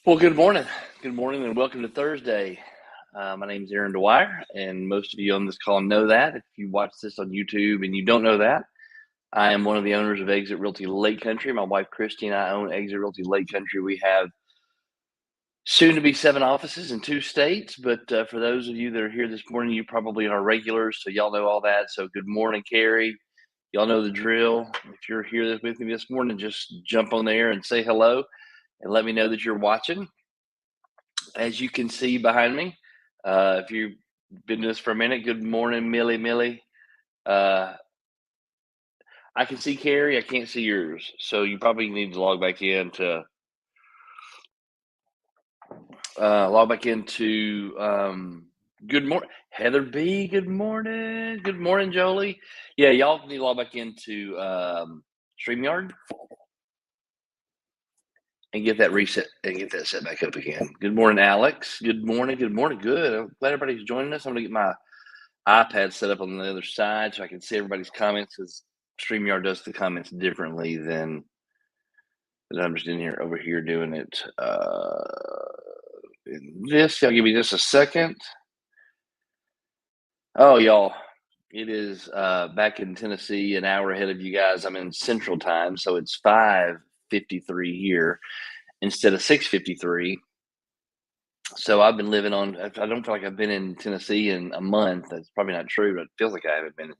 Well, good morning. Good morning, and welcome to Thursday. My name is Aaron Dwyer, and most of you on this call know that. If you watch this on YouTube and you don't know that, I am one of the owners of Exit Realty Lake Country. My wife, Christy, and I own Exit Realty Lake Country. We have soon to be 7 offices in 2 states. But for those of you that are here this morning, you probably are regulars, so y'all know all that. So, good morning, Carrie. Y'all know the drill. If you're here with me this morning, just jump on there and say hello and let me know that you're watching. As you can see behind me, if you've been doing this for a minute, good morning, Millie. Millie. Uh, I can see Carrie. I can't see yours. So you probably need to log back into good morning. Heather B, good morning. Good morning, Jolie. Yeah, y'all need to log back into StreamYard and get that reset and get that set back up again. Good morning, Alex. Good morning. Good morning. Good. I'm glad everybody's joining us. I'm going to get my iPad set up on the other side so I can see everybody's comments because StreamYard does the comments differently than I'm just in here over here doing it. I'll give you just a second. Oh, y'all, it is back in Tennessee, an hour ahead of you guys. I'm in Central Time, so it's 5:53 here instead of 6:53. So I've been living on. I don't feel like I've been in Tennessee in a month. That's probably not true, but it feels like I haven't been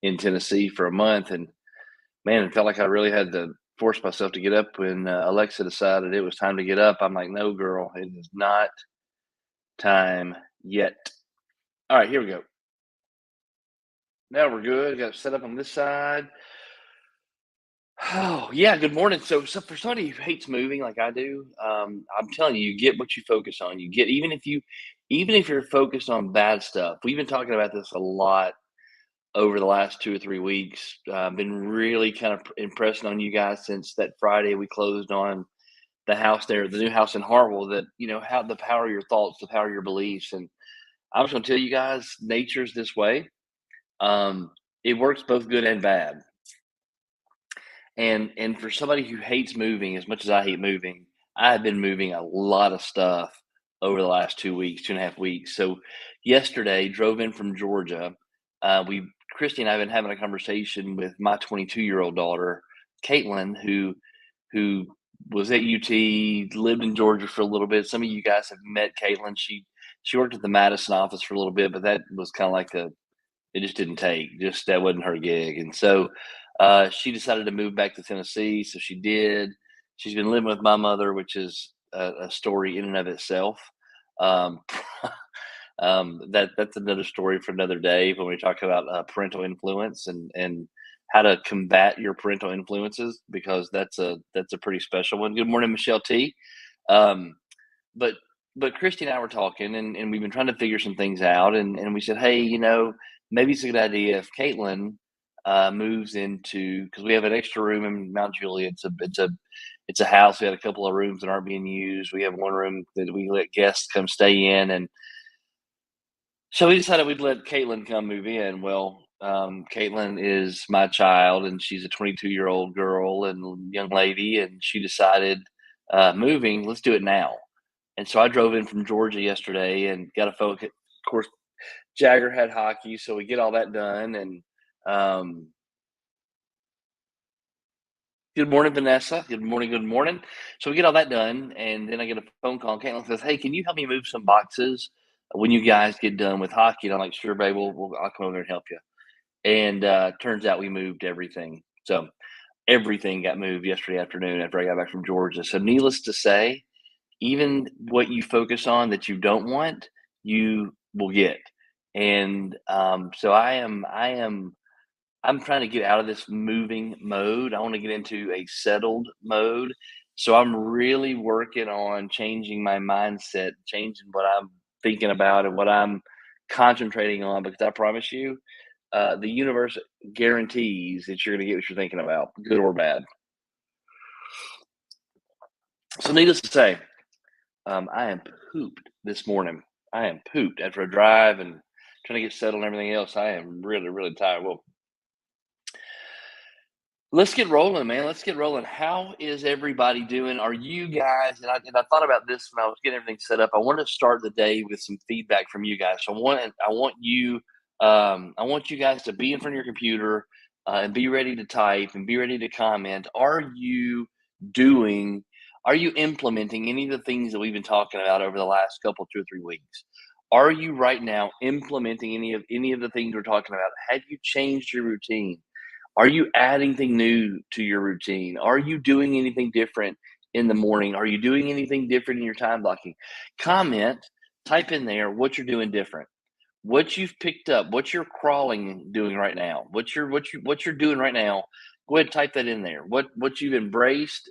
in Tennessee for a month. And man, it felt like I really had to force myself to get up when Alexa decided it was time to get up. I'm like, no, girl, it is not time yet. All right, here we go. Now we're good. Got it set up on this side. Oh yeah, good morning. So for somebody who hates moving like I do, I'm telling you, you get what you focus on. You get even if you're focused on bad stuff. We've been talking about this a lot over the last 2 or 3 weeks. Been really kind of impressing on you guys since that Friday we closed on the house there, the new house in Hartwell. That how the power of your thoughts, the power of your beliefs, and I'm just going to tell you guys, nature's this way. Um, it works both good and bad. And for somebody who hates moving as much as I hate moving, I have been moving a lot of stuff over the last 2 weeks, 2.5 weeks. So yesterday, drove in from Georgia. We Christy and I have been having a conversation with my 22-year-old daughter, Caitlin, who was at UT, lived in Georgia for a little bit. Some of you guys have met Caitlin. She worked at the Madison office for a little bit, but that was kind of like it just didn't take. Just that wasn't her gig. And so she decided to move back to Tennessee. So she did. She's been living with my mother, which is a story in and of itself. Um, that's another story for another day when we talk about parental influence and how to combat your parental influences, because that's a pretty special one. Good morning, Michelle T. Um, but but Christy and I were talking, and we've been trying to figure some things out, and we said, hey, maybe it's a good idea if Caitlin moves into, because we have an extra room in Mount Juliet. It's a house. We had a couple of rooms that aren't being used. We have one room that we let guests come stay in, and so we decided we'd let Caitlin come move in. Well, Caitlin is my child, and she's a 22-year-old girl and young lady, and she decided moving. Let's do it now. And so I drove in from Georgia yesterday and got a photo. Of course, Jagger had hockey, so we get all that done. And um, good morning, Vanessa. Good morning. Good morning. So we get all that done, and then I get a phone call. Caitlin says, "Hey, can you help me move some boxes when you guys get done with hockey?" And I'm like, "Sure, babe. I'll come over there and help you." And turns out we moved everything. So everything got moved yesterday afternoon after I got back from Georgia. So needless to say, even what you focus on that you don't want, you will get. And so I'm trying to get out of this moving mode. I want to get into a settled mode. So I'm really working on changing my mindset, changing what I'm thinking about and what I'm concentrating on, because I promise you, the universe guarantees that you're going to get what you're thinking about, good or bad. So, needless to say, I am pooped this morning. I am pooped after a drive and trying to get settled and everything else. I am really, really tired. Well, Let's get rolling, man. Let's get rolling. How is everybody doing? Are you guys? And I thought about this when I was getting everything set up. I wanted to start the day with some feedback from you guys. So I want you guys to be in front of your computer and be ready to type and be ready to comment. Doing? Are you implementing any of the things that we've been talking about over the last couple, 2 or 3 weeks? Are you right now implementing any of the things we're talking about? Have you changed your routine? Are you adding anything new to your routine? Are you doing anything different in the morning? Are you doing anything different in your time blocking? Comment, type in there what you're doing different. What you've picked up, what you're crawling doing right now, what you're doing right now. Go ahead and type that in there. What you've embraced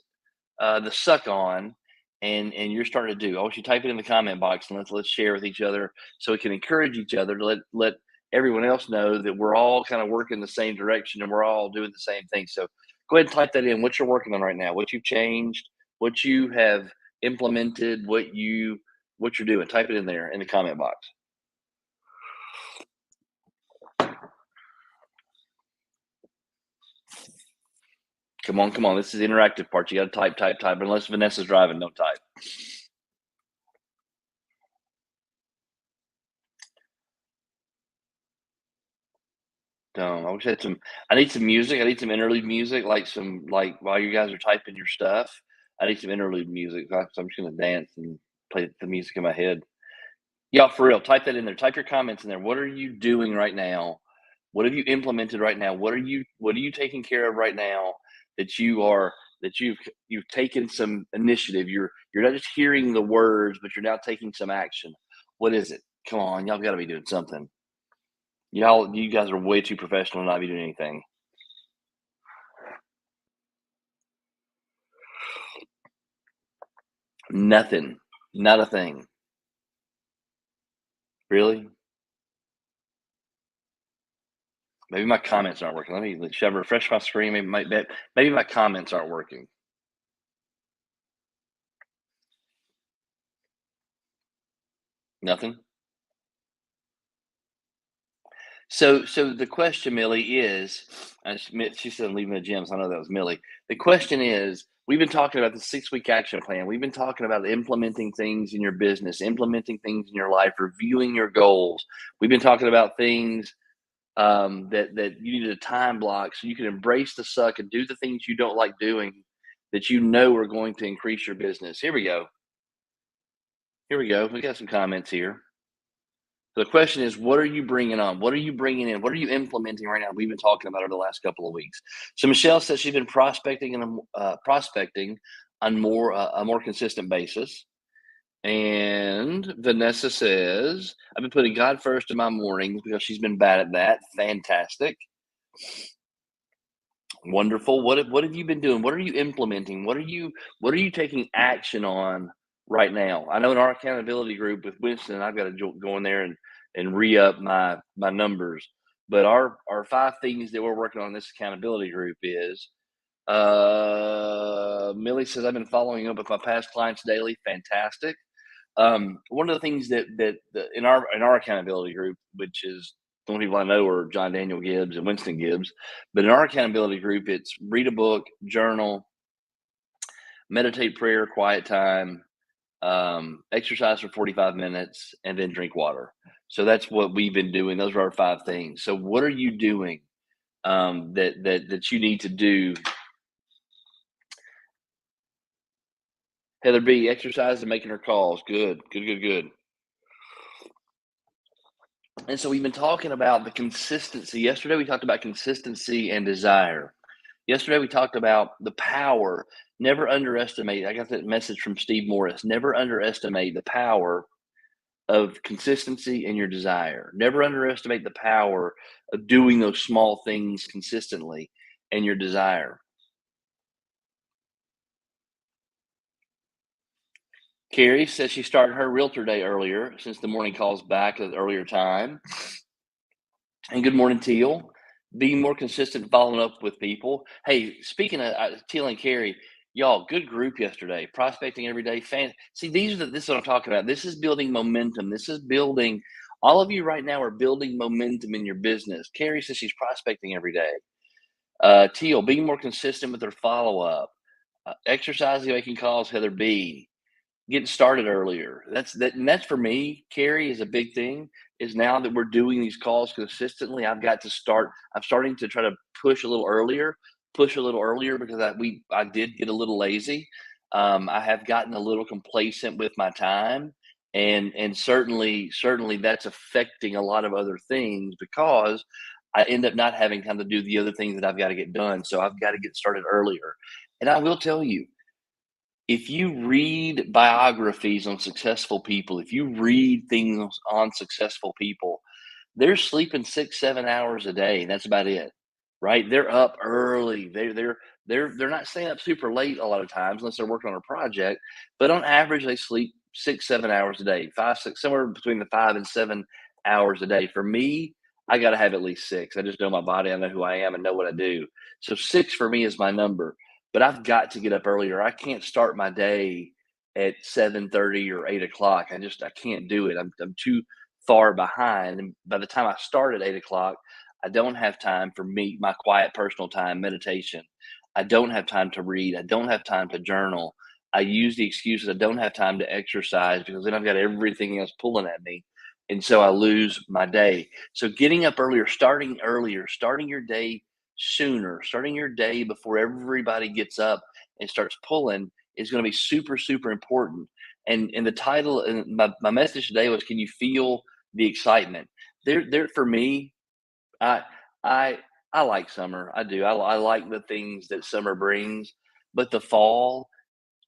the suck on and you're starting to do. I want you to type it in the comment box and let's share with each other so we can encourage each other to let everyone else know that we're all kind of working the same direction and we're all doing the same thing. So go ahead and type that in what you're working on right now, what you've changed, what you have implemented, what you're doing. Type it in there in the comment box. Come on, come on. This is the interactive part. You got to type. Unless Vanessa's driving, don't type. I wish I had some. I need some music. I need some interlude music, like while you guys are typing your stuff. I need some interlude music. So I'm just gonna dance and play the music in my head. Y'all, for real, type that in there. Type your comments in there. What are you doing right now? What have you implemented right now? What are you taking care of right now that you've taken some initiative. You're not just hearing the words, but you're now taking some action. What is it? Come on, y'all got to be doing something. You guys are way too professional to not be doing anything. Nothing. Not a thing. Really? Maybe my comments aren't working. Should I refresh my screen? Maybe my comments aren't working. Nothing. So the question, Millie, is, she said leaving the gym, so I know that was Millie. The question is, we've been talking about the 6 week action plan. We've been talking about implementing things in your business, implementing things in your life, reviewing your goals. We've been talking about things that you need a time block so you can embrace the suck and do the things you don't like doing that you know are going to increase your business. Here we go. Here we go. We got some comments here. So the question is, what are you bringing on? What are you bringing in? What are you implementing right now? We've been talking about over the last couple of weeks. So Michelle says she's been prospecting on a more consistent basis. And Vanessa says, I've been putting God first in my mornings because she's been bad at that. Fantastic. Wonderful. What have you been doing? What are you implementing? What are you taking action on right now? I know in our accountability group with Winston, I've got to go in there and re up my numbers. But our 5 things that we're working on in this accountability group is Millie says I've been following up with my past clients daily. Fantastic. One of the things that in our accountability group, which is the only people I know are John Daniel Gibbs and Winston Gibbs, but in our accountability group, it's read a book, journal, meditate, prayer, quiet time, exercise for 45 minutes, and then drink water. So that's what we've been doing. Those are our 5 things. So what are you doing that you need to do? Heather B, exercise and making her calls. Good, good, good, good. And so we've been talking about the consistency. Yesterday we talked about consistency and desire. Yesterday we talked about the power. Never underestimate. I got that message from Steve Morris. Never underestimate the power of consistency and your desire. Never underestimate the power of doing those small things consistently and your desire. Carrie says she started her realtor day earlier since the morning calls back at an earlier time. And good morning, Teal. Being more consistent, following up with people. Hey, speaking of Teal and Carrie, y'all, good group yesterday. Prospecting every day. See, this is what I'm talking about. This is building momentum. This is building. All of you right now are building momentum in your business. Carrie says she's prospecting every day. Teal, being more consistent with their follow up. Exercising, making calls, Heather B. Getting started earlier. And that's for me, Carrie, is a big thing. Is now that we're doing these calls consistently, I've got to start. I'm starting to try to push a little earlier because I did get a little lazy. I have gotten a little complacent with my time, and certainly that's affecting a lot of other things because I end up not having time to do the other things that I've got to get done. So I've got to get started earlier. And I will tell you, if you read biographies on successful people, if you read things on successful people, they're sleeping 6, 7 hours a day, and that's about it, right? They're up early. They're not staying up super late a lot of times unless they're working on a project, but on average, they sleep 6, 7 hours a day, 5, 6, somewhere between the 5 and 7 hours a day. For me, I got to have at least 6. I just know my body. I know who I am and know what I do. So 6 for me is my number, but I've got to get up earlier. I can't start my day at 7:30 or 8 o'clock. I can't do it. I'm too far behind. And by the time I start at 8 o'clock, I don't have time for me, my quiet personal time, meditation. I don't have time to read. I don't have time to journal. I use the excuse that I don't have time to exercise because then I've got everything else pulling at me. And so I lose my day. So getting up earlier, starting your day sooner, starting your day before everybody gets up and starts pulling is going to be super, super important. And the title and my message today was, can you feel the excitement? There for me, I I I like summer. I do. I like the things that summer brings, but the fall,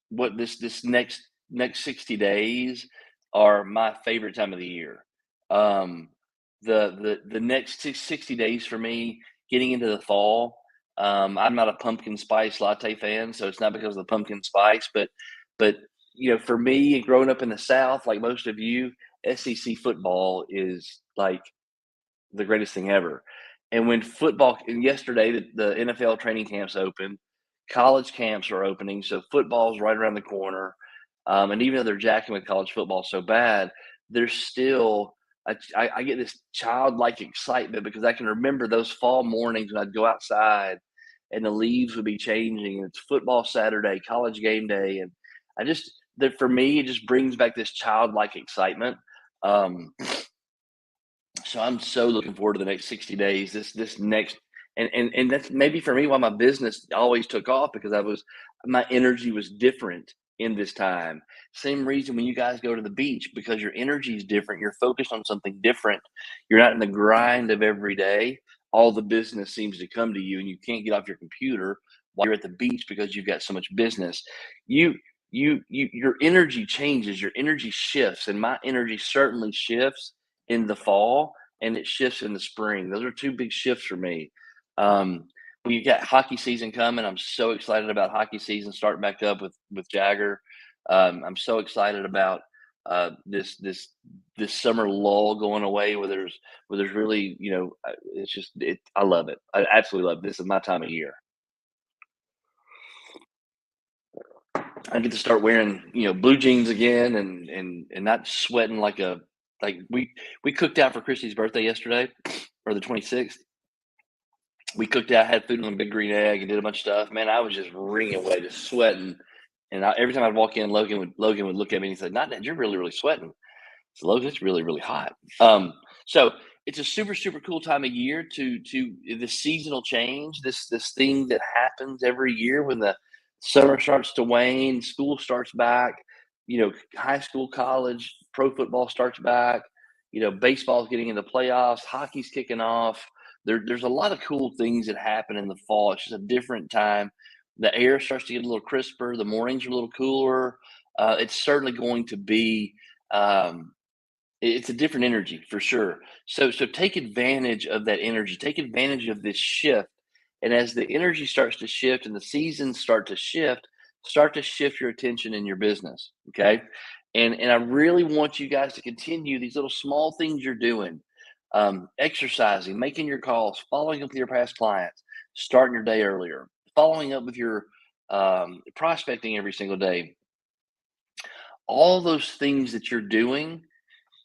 what this next 60 days are my favorite time of the year. Um, the next 60 days for me, getting into the fall. I'm not a pumpkin spice latte fan, so it's not because of the pumpkin spice, but for me, growing up in the South, like most of you, SEC football is like the greatest thing ever. And when football, and yesterday, the NFL training camps opened, college camps are opening, so football's right around the corner. And even though they're jacking with college football so bad, there's still I get this childlike excitement because I can remember those fall mornings when I'd go outside and the leaves would be changing. And it's football Saturday, college game day, and I just that for me it just brings back this childlike excitement. Um, so I'm so looking forward to the next 60 days. This next and that's maybe for me why my business always took off because my energy was different in this time. Same reason when you guys go to the beach because your energy is different. You're focused on something different. You're not in the grind of every day. All the business seems to come to you and you can't get off your computer while you're at the beach because you've got so much business. You your energy changes, your energy shifts, and my energy certainly shifts in the fall and it shifts in the spring. Those are two big shifts for me. Um, we got hockey season coming. I'm so excited about hockey season starting back up with Jagger. I'm so excited about this summer lull going away where there's really it's just I love it. I absolutely love it. This is my time of year. I get to start wearing blue jeans again and not sweating like we cooked out for Christy's birthday yesterday or the 26th. We cooked out, had food on a big green egg, and did a bunch of stuff. Man, I was just wringing away, just sweating. And every time I'd walk in, Logan would look at me and he said, "Not Dad, you're really really sweating." So Logan, it's really really hot. So it's a super super cool time of year to the seasonal change. This thing that happens every year when the summer starts to wane, school starts back. High school, college, pro football starts back. Baseball's getting into playoffs, hockey's kicking off. There's a lot of cool things that happen in the fall. It's just a different time. The air starts to get a little crisper. The mornings are a little cooler. It's certainly going to be. Um, it's a different energy for sure. So take advantage of that energy. Take advantage of this shift. And as the energy starts to shift and the seasons start to shift your attention in your business. Okay. And I really want you guys to continue these little small things you're doing. Exercising, making your calls, following up with your past clients, starting your day earlier, following up with your prospecting every single day. All those things that you're doing.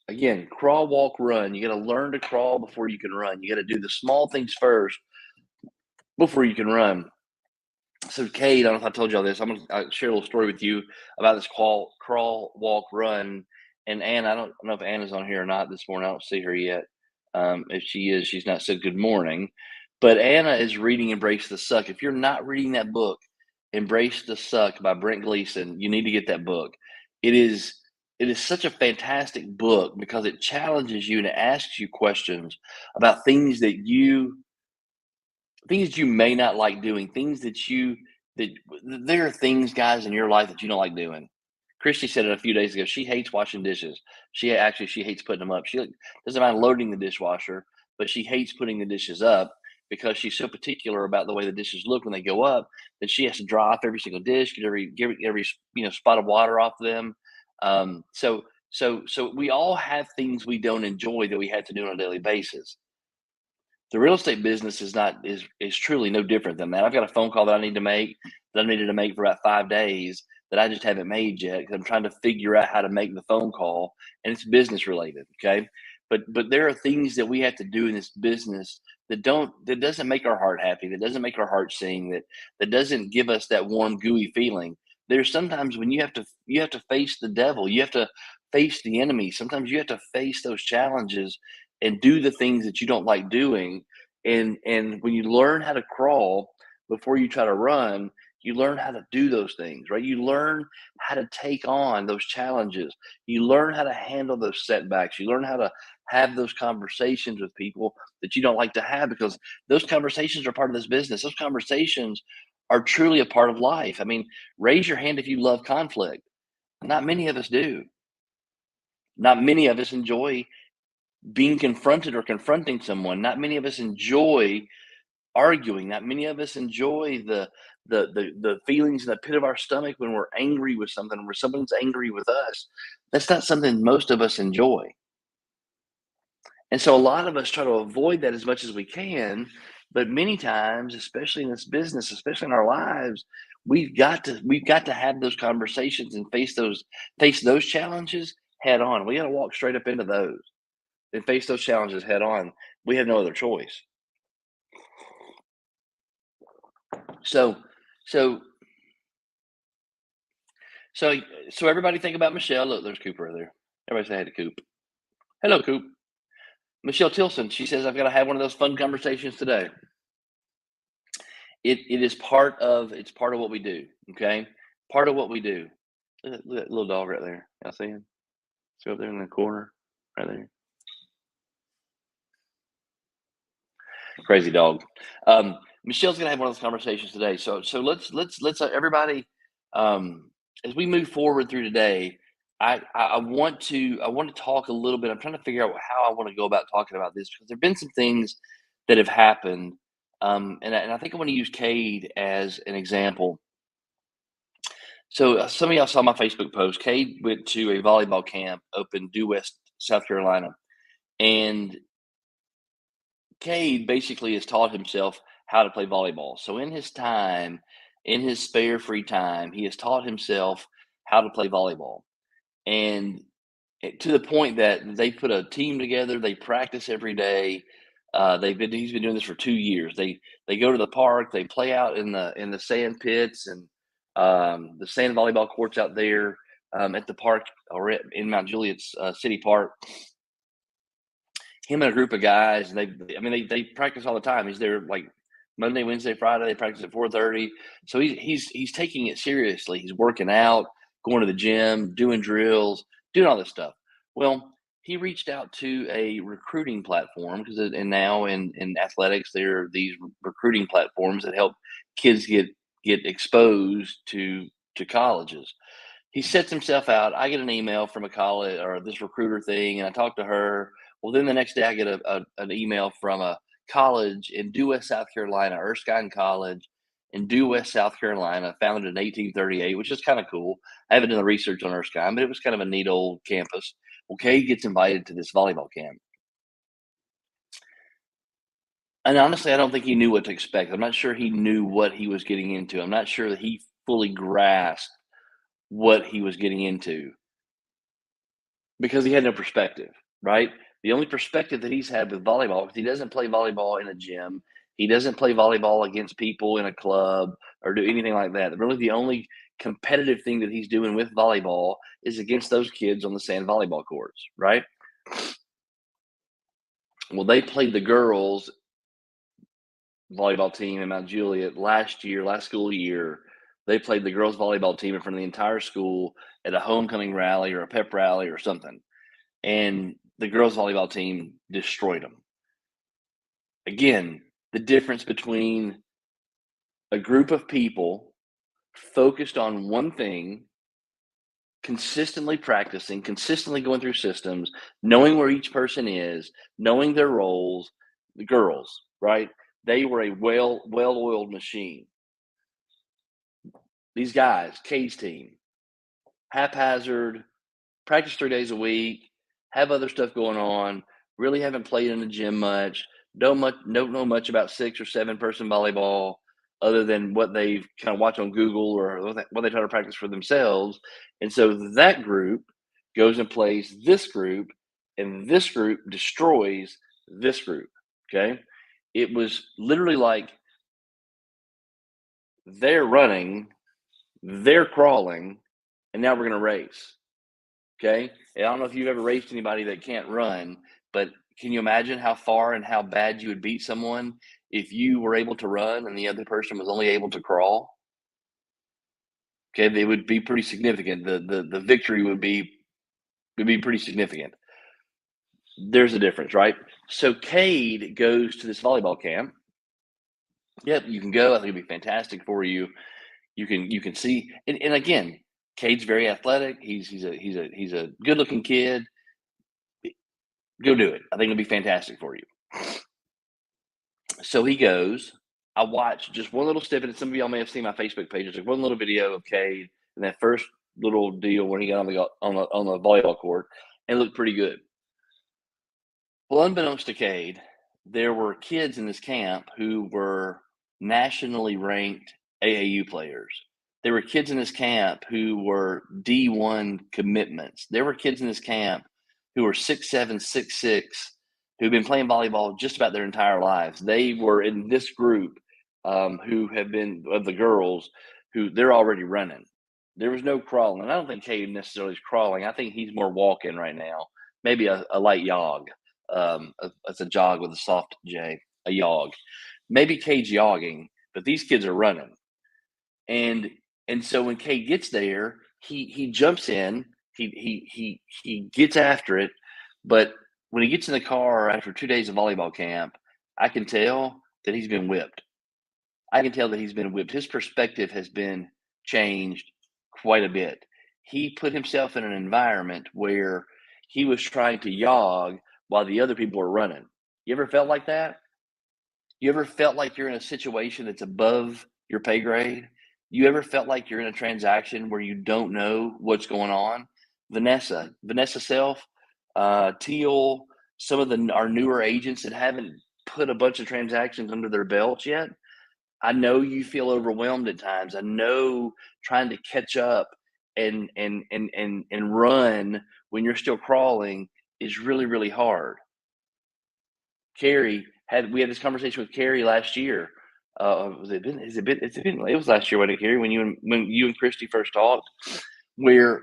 Again, crawl, walk, run. You got to learn to crawl before you can run. You got to do the small things first before you can run. So, Kate, I don't know if I told y'all this. I'll share a little story with you about this crawl, walk, run. And Ann, I don't know if Anna's on here or not this morning. I don't see her yet. If she is, she's not said good morning. But Anna is reading Embrace the Suck. If you're not reading that book, Embrace the Suck by Brent Gleason, you need to get that book. It is it is such a fantastic book because it challenges you and it asks you questions about things that you may not like doing, things that you that there are things, guys, in your life that you don't like doing. Christy said it a few days ago. She hates washing dishes. She hates putting them up. She doesn't mind loading the dishwasher, but she hates putting the dishes up because she's so particular about the way the dishes look when they go up that she has to dry off every single dish, get every spot of water off them. So we all have things we don't enjoy that we have to do on a daily basis. The real estate business is truly no different than that. I've got a phone call that I need to make that I needed to make for about 5 days that I just haven't made yet because I'm trying to figure out how to make the phone call, and it's business related. Okay, but there are things that we have to do in this business that doesn't make our heart happy, that doesn't make our heart sing, that doesn't give us that warm gooey feeling. There's sometimes when you have to face the devil, you have to face the enemy. Sometimes you have to face those challenges and do the things that you don't like doing. And when you learn how to crawl before you try to run, you learn how to do those things, right? You learn how to take on those challenges. You learn how to handle those setbacks. You learn how to have those conversations with people that you don't like to have because those conversations are part of this business. Those conversations are truly a part of life. I mean, raise your hand if you love conflict. Not many of us do. Not many of us enjoy being confronted or confronting someone. Not many of us enjoy arguing. Not many of us enjoy the feelings in the pit of our stomach when we're angry with something, where someone's angry with us. That's not something most of us enjoy. And so a lot of us try to avoid that as much as we can. But many times, especially in this business, especially in our lives, we've got to have those conversations and face those challenges head on. We got to walk straight up into those and face those challenges head on. We have no other choice. So, so, so, so everybody think about Michelle. Look, there's Cooper there. Everybody say hi to Coop. Hello, Coop. Michelle Tilson. She says I've got to have one of those fun conversations today. It's part of what we do. Okay, part of what we do. Look at that little dog right there. Y'all see him? See up there in the corner, right there. Crazy dog. Michelle's gonna have one of those conversations today. So let's everybody as we move forward through today. I want to talk a little bit. I'm trying to figure out how I want to go about talking about this because there've been some things that have happened, and I think I want to use Cade as an example. So some of y'all saw my Facebook post. Cade went to a volleyball camp up in Due West, South Carolina, and Cade basically has taught himself how to play volleyball. So in his spare free time, he has taught himself how to play volleyball. And to the point that they put a team together, they practice every day. He's been doing this for 2 years. They go to the park, they play out in the sand pits and the sand volleyball courts out there at the park or in Mount Juliet's City Park. Him and a group of guys, and they practice all the time. He's there like Monday, Wednesday, Friday. They practice at 4:30. So he's taking it seriously. He's working out, going to the gym, doing drills, doing all this stuff. Well, he reached out to a recruiting platform because and now in athletics there are these recruiting platforms that help kids get exposed to colleges. He sets himself out. I get an email from a college or this recruiter thing, and I talk to her. Well, then the next day I get an email from a college in Due West, South Carolina, Erskine College in Due West, South Carolina, founded in 1838, which is kind of cool. I haven't done the research on Erskine, but it was kind of a neat old campus. Okay, he gets invited to this volleyball camp. And honestly, I don't think he knew what to expect. I'm not sure he knew what he was getting into. I'm not sure that he fully grasped what he was getting into because he had no perspective, right? The only perspective that he's had with volleyball, because he doesn't play volleyball in a gym. He doesn't play volleyball against people in a club or do anything like that. Really, the only competitive thing that he's doing with volleyball is against those kids on the sand volleyball courts, right? Well, they played the girls volleyball team in Mount Juliet last school year. They played the girls volleyball team in front of the entire school at a homecoming rally or a pep rally or something. And the girls volleyball team destroyed them. Again, the difference between a group of people focused on one thing, consistently practicing, consistently going through systems, knowing where each person is, knowing their roles. The girls, right? They were a well-oiled machine. These guys, Cade's team, haphazard, practice 3 days a week, have other stuff going on, really haven't played in the gym much, don't know much about 6 or 7 person volleyball other than what they've kind of watched on Google or what they try to practice for themselves. And so that group goes and plays this group, and this group destroys this group. Okay. It was literally like they're running, they're crawling, and now we're going to race. Okay. And I don't know if you've ever raced anybody that can't run, but can you imagine how far and how bad you would beat someone if you were able to run and the other person was only able to crawl? Okay, they would be pretty significant. The victory would be pretty significant. There's a difference, right? So Cade goes to this volleyball camp. Yep, you can go. I think it'd be fantastic for you. You can see, and again, Cade's very athletic. He's a good looking kid. Go do it. I think it'll be fantastic for you. So he goes. I watched just one little snippet, and some of y'all may have seen my Facebook page. It's like one little video of Cade and that first little deal when he got on the volleyball court, and it looked pretty good. Well, unbeknownst to Cade, there were kids in this camp who were nationally ranked AAU players. There were kids in this camp who were D1 commitments. There were kids in this camp who were 6'7", 6'6", who've been playing volleyball just about their entire lives. They were in this group who have been, of the girls, who they're already running. There was no crawling. And I don't think Cade necessarily is crawling. I think he's more walking right now, maybe a light jog. It's a jog with a soft J, a jog. Maybe Cade's jogging, but these kids are running. And so when Cade gets there, he jumps in, he gets after it, but when he gets in the car after 2 days of volleyball camp, I can tell that he's been whipped. I can tell that he's been whipped. His perspective has been changed quite a bit. He put himself in an environment where he was trying to jog while the other people were running. You ever felt like that? You ever felt like you're in a situation that's above your pay grade? You ever felt like you're in a transaction where you don't know what's going on? Vanessa Self, Teal, some of our newer agents that haven't put a bunch of transactions under their belts yet. I know you feel overwhelmed at times. I know trying to catch up and run when you're still crawling is really, really hard. We had this conversation with Carrie last year. It was last year, wasn't it, Carrie, when you and Christy first talked, where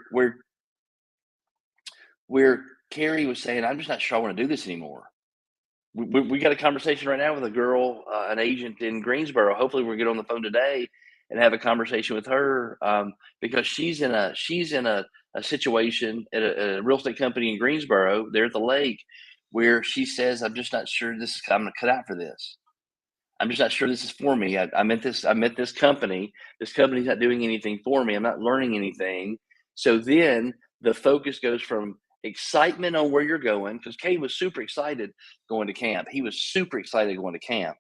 Carrie was saying, I'm just not sure I want to do this anymore. We got a conversation right now with a girl, an agent in Greensboro. Hopefully we'll get on the phone today and have a conversation with her, because she's in a situation at a real estate company in Greensboro, there at the lake, where she says, I'm just not sure I'm going to cut out for this. I'm just not sure this is for me. I met this company. This company's not doing anything for me. I'm not learning anything. So then the focus goes from excitement on where you're going, because Cade was super excited going to camp. He was super excited going to camp.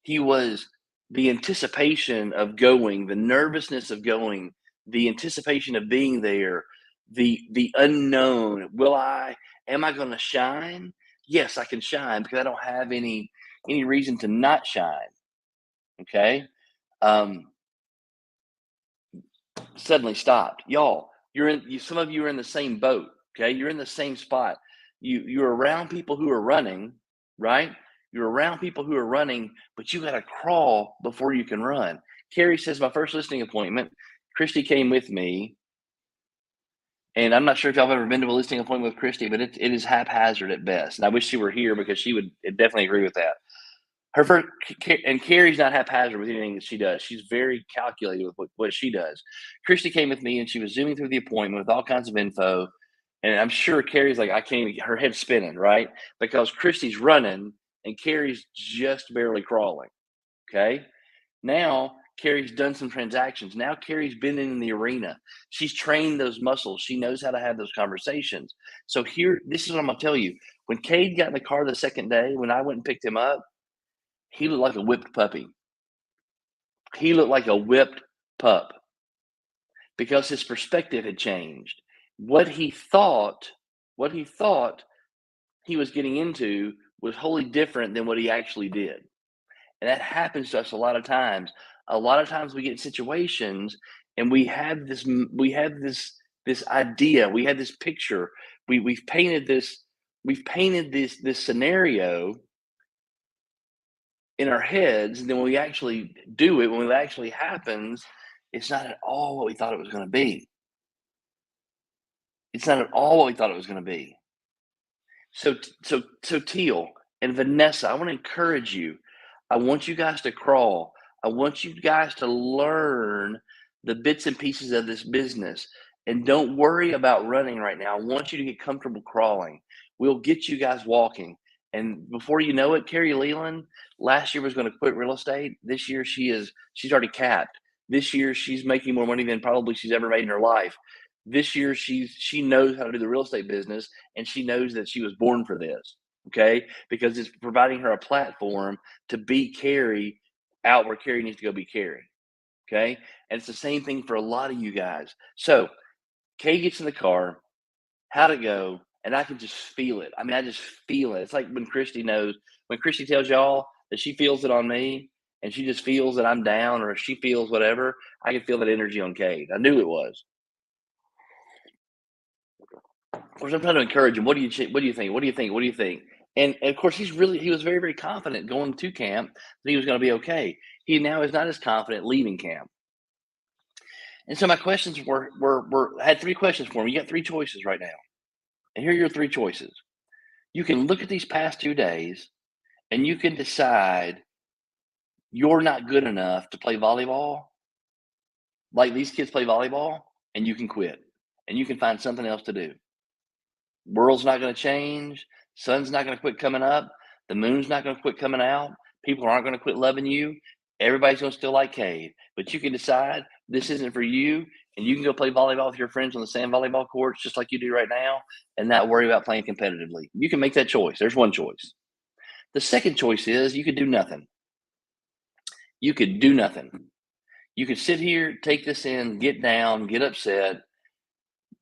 He was the anticipation of going, the nervousness of going, the anticipation of being there, the unknown. Am I going to shine? Yes, I can shine because I don't have any reason to not shine. Okay. Suddenly stopped. Y'all, some of you are in the same boat. Okay. You're in the same spot. You're around people who are running, right? You're around people who are running, but you got to crawl before you can run. Carrie says, my first listening appointment, Christy came with me. And I'm not sure if y'all have ever been to a listening appointment with Christy, but it is haphazard at best. And I wish she were here because she would definitely agree with that. Her first, and Carrie's not haphazard with anything that she does. She's very calculated with what she does. Christy came with me and she was zooming through the appointment with all kinds of info. And I'm sure Carrie's like, I can't even, her head's spinning, right? Because Christy's running and Carrie's just barely crawling. Okay. Now Carrie's done some transactions. Now Carrie's been in the arena. She's trained those muscles. She knows how to have those conversations. So here, this is what I'm gonna tell you. When Cade got in the car the second day, when I went and picked him up, he looked like a whipped puppy. He looked like a whipped pup because his perspective had changed. What he thought he was getting into was wholly different than what he actually did. And that happens to us a lot of times. A lot of times we get in situations and we have this idea, we have this picture, we've painted this scenario in our heads, and then when we actually do it, when it actually happens, it's not at all what we thought it was going to be. It's not at all what we thought it was going to be. So Teal and Vanessa, I want to encourage you. I want you guys to crawl. I want you guys to learn the bits and pieces of this business. And don't worry about running right now. I want you to get comfortable crawling. We'll get you guys walking. And before you know it, Carrie Leland last year was going to quit real estate. This year she's already capped. This year she's making more money than probably she's ever made in her life. This year she knows how to do the real estate business, and she knows that she was born for this. Okay, because it's providing her a platform to be Carrie out where Carrie needs to go be Carrie. Okay, and it's the same thing for a lot of you guys. So Kay gets in the car, how'd it go? And I can just feel it. I mean, I just feel it. It's like when Christy tells y'all that she feels it on me, and she just feels that I'm down, or if she feels whatever, I can feel that energy on Kate. I knew it was. Of course, I'm trying to encourage him. What do you think? What do you think? What do you think? And of course, he was very, very confident going to camp that he was going to be okay. He now is not as confident leaving camp. And so my questions I had three questions for him. You got three choices right now. And here are your three choices. You can look at these past 2 days and you can decide you're not good enough to play volleyball like these kids play volleyball, and you can quit and you can find something else to do. World's not going to change. Sun's not going to quit coming up. The moon's not going to quit coming out. People aren't going to quit loving you. Everybody's going to still like Cade. But you can decide this isn't for you, and you can go play volleyball with your friends on the sand volleyball courts just like you do right now and not worry about playing competitively. You can make that choice. There's one choice. The second choice is you could do nothing. You could do nothing. You could sit here, take this in, get down, get upset,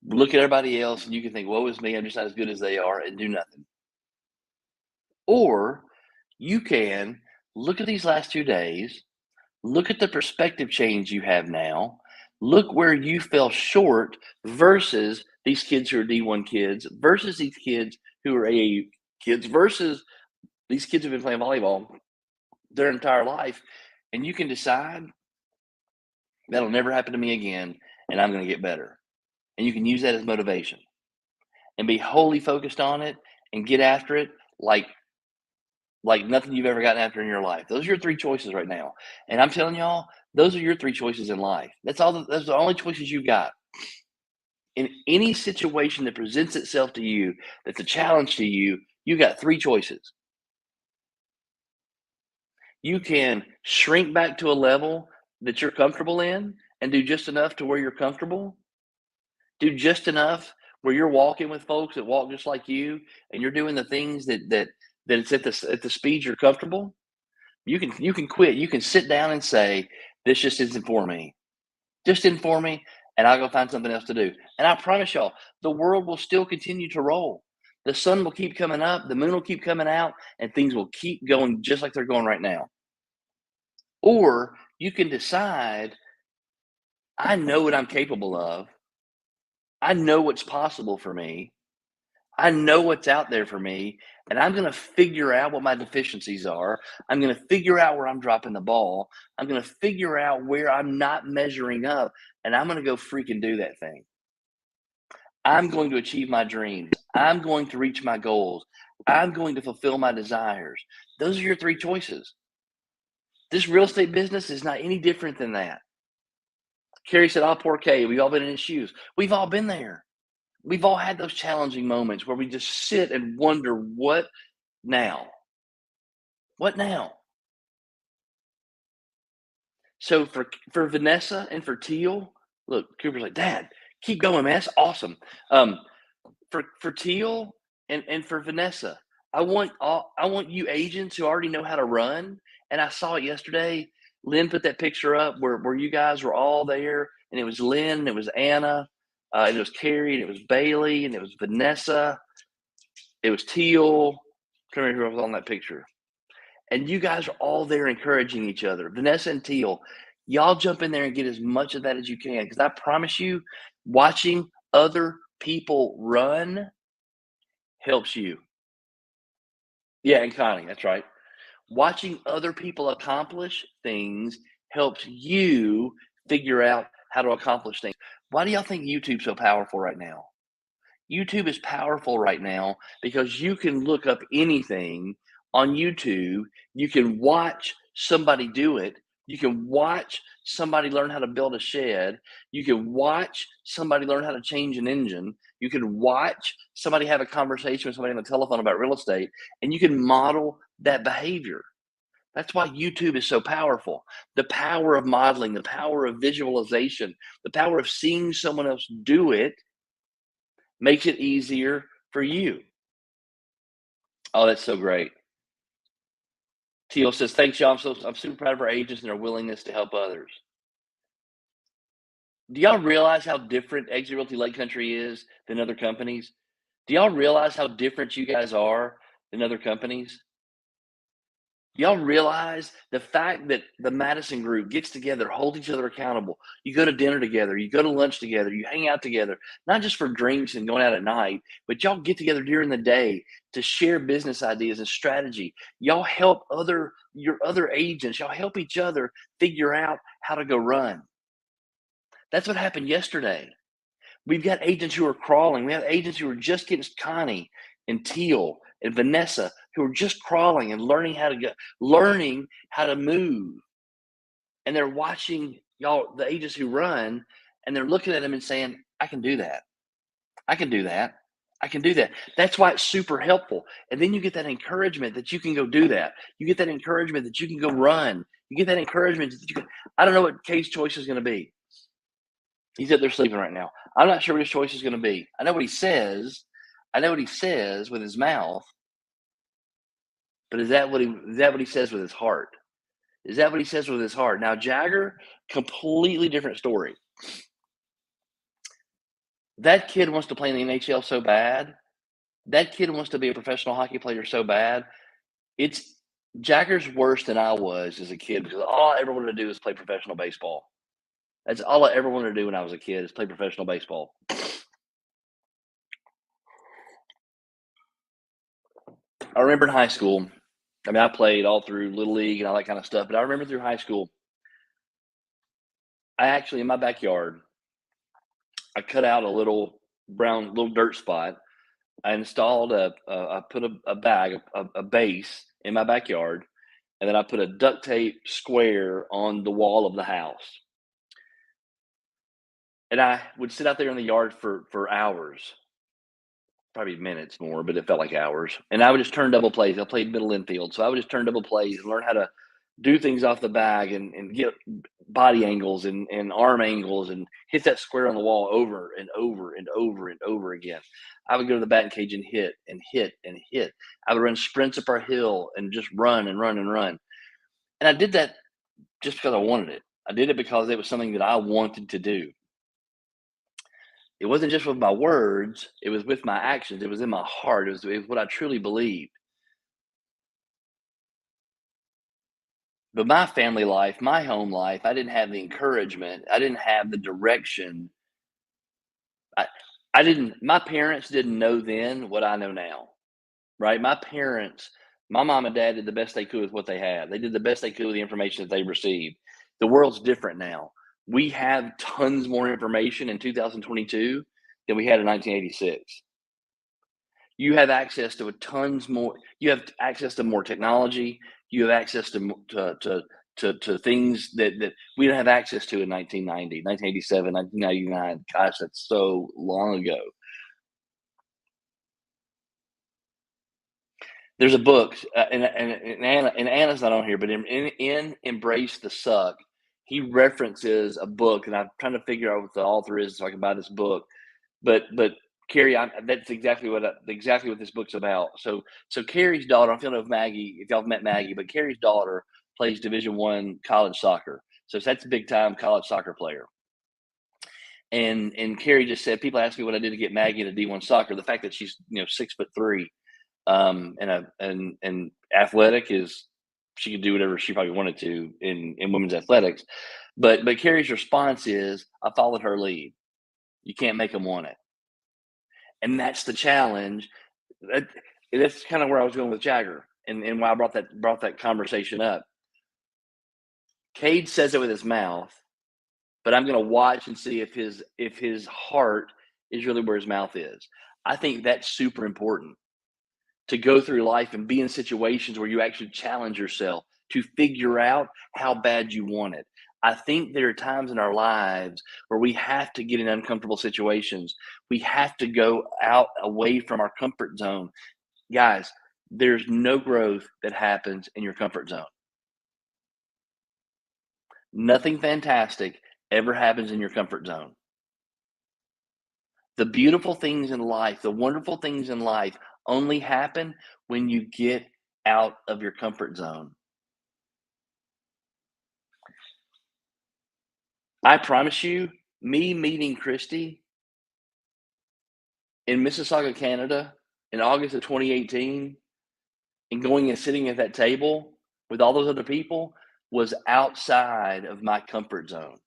look at everybody else, and you can think, woe is me, I'm just not as good as they are, and do nothing. Or you can look at these last 2 days, look at the perspective change you have now, look where you fell short versus these kids who are D1 kids, versus these kids who are AAU kids, versus these kids who've been playing volleyball their entire life. And you can decide that'll never happen to me again, and I'm going to get better. And you can use that as motivation and be wholly focused on it and get after it like nothing you've ever gotten after in your life. Those are your three choices right now. And I'm telling y'all, those are your three choices in life. Those are the only choices you've got. In any situation that presents itself to you, that's a challenge to you, you got three choices. You can shrink back to a level that you're comfortable in and do just enough to where you're comfortable. Do just enough where you're walking with folks that walk just like you, and you're doing the things that it's at the speed you're comfortable. You can quit. You can sit down and say, this just isn't for me. Just isn't for me, and I'll go find something else to do. And I promise y'all, the world will still continue to roll. The sun will keep coming up, the moon will keep coming out, and things will keep going just like they're going right now. Or you can decide, I know what I'm capable of. I know what's possible for me. I know what's out there for me, and I'm going to figure out what my deficiencies are. I'm going to figure out where I'm dropping the ball. I'm going to figure out where I'm not measuring up, and I'm going to go freaking do that thing. I'm going to achieve my dreams. I'm going to reach my goals. I'm going to fulfill my desires. Those are your three choices. This real estate business is not any different than that. Carrie said, "Oh, poor Kay. We've all been in his shoes. We've all been there. We've all had those challenging moments where we just sit and wonder, what now? What now?" So for Vanessa and for Teal, look, Cooper's like, "Dad, keep going, man. That's awesome." Um, for Teal and for Vanessa, I want you agents who already know how to run. And I saw it yesterday. Lynn put that picture up where you guys were all there, and it was Lynn, and it was Anna, and it was Carrie, and it was Bailey, and it was Vanessa, it was Teal. Can't remember who was on that picture. And you guys are all there encouraging each other. Vanessa and Teal, y'all jump in there and get as much of that as you can, because I promise you, watching other people run helps you. Yeah, and Connie, that's right. Watching other people accomplish things helps you figure out how to accomplish things. Why do y'all think YouTube's so powerful right now? YouTube is powerful right now because you can look up anything on YouTube. You can watch somebody do it. You can watch somebody learn how to build a shed. You can watch somebody learn how to change an engine. You can watch somebody have a conversation with somebody on the telephone about real estate, and you can model that behavior. That's why YouTube is so powerful. The power of modeling, the power of visualization, the power of seeing someone else do it makes it easier for you. Oh, that's so great. Teal says, "Thanks, y'all. I'm super proud of our agents and their willingness to help others." Do y'all realize how different Exit Realty Lake Country is than other companies? Do y'all realize how different you guys are than other companies? Y'all realize the fact that the Madison Group gets together, holds each other accountable. You go to dinner together, you go to lunch together, you hang out together, not just for drinks and going out at night, but y'all get together during the day to share business ideas and strategy. Y'all help your other agents, y'all help each other figure out how to go run. That's what happened yesterday. We've got agents who are crawling. We have agents who are just getting, Connie and Teal and Vanessa, who are just crawling and learning how to move. And they're watching y'all, the agents who run, and they're looking at them and saying, "I can do that. I can do that. I can do that." That's why it's super helpful. And then you get that encouragement that you can go do that. You get that encouragement that you can go run. You get that encouragement that you can. I don't know what Kay's choice is going to be. He's up there sleeping right now. I'm not sure what his choice is going to be. I know what he says. I know what he says with his mouth, but is that what he says with his heart? Is that what he says with his heart? Now, Jagger, completely different story. That kid wants to play in the NHL so bad. That kid wants to be a professional hockey player so bad. It's Jagger's worse than I was as a kid, because all I ever wanted to do is play professional baseball. That's all I ever wanted to do when I was a kid, is play professional baseball. I remember in high school, I mean, I played all through little league and all that kind of stuff, but I remember through high school, I actually, in my backyard, I cut out a little dirt spot. I installed I put a bag, a base in my backyard, and then I put a duct tape square on the wall of the house. And I would sit out there in the yard for hours, probably minutes more, but it felt like hours. And I would just turn double plays. I played middle infield, so I would just turn double plays and learn how to do things off the bag, and get body angles and arm angles, and hit that square on the wall over and over and over and over again. I would go to the batting cage and hit and hit and hit. I would run sprints up our hill and just run and run and run. And I did that just because I wanted it. I did it because it was something that I wanted to do. It wasn't just with my words, it was with my actions. It was in my heart. It was what I truly believed. But my family life, my home life, I didn't have the encouragement. I didn't have the direction. I, My parents didn't know then what I know now, right? My mom and dad did the best they could with what they had. They did the best they could with the information that they received. The world's different now. We have tons more information in 2022 than we had in 1986. You have access to a tons more. You have access to more technology. You have access to things that we don't have access to in 1990, 1987, 1999. Gosh, that's so long ago. There's a book, and Anna's not on here, but in Embrace the Suck, he references a book, and I'm trying to figure out what the author is so I can buy this book. But Carrie, that's exactly what this book's about. So Carrie's daughter, I don't know if y'all have met Maggie, but Carrie's daughter plays Division I college soccer. So that's a big time college soccer player. And Carrie just said, people ask me what I did to get Maggie into D1 soccer. The fact that she's 6'3", and athletic is she could do whatever she probably wanted to in women's athletics. But Carrie's response is, I followed her lead. You can't make them want it. And that's the challenge. That, that's kind of where I was going with Jagger, and why I brought that conversation up. Cade says it with his mouth, but I'm going to watch and see if his heart is really where his mouth is. I think that's super important, to go through life and be in situations where you actually challenge yourself to figure out how bad you want it. I think there are times in our lives where we have to get in uncomfortable situations. We have to go out away from our comfort zone. Guys, there's no growth that happens in your comfort zone. Nothing fantastic ever happens in your comfort zone. The beautiful things in life, the wonderful things in life only happen when you get out of your comfort zone. I promise you, me meeting Christy in Mississauga, Canada in August of 2018 and going and sitting at that table with all those other people was outside of my comfort zone.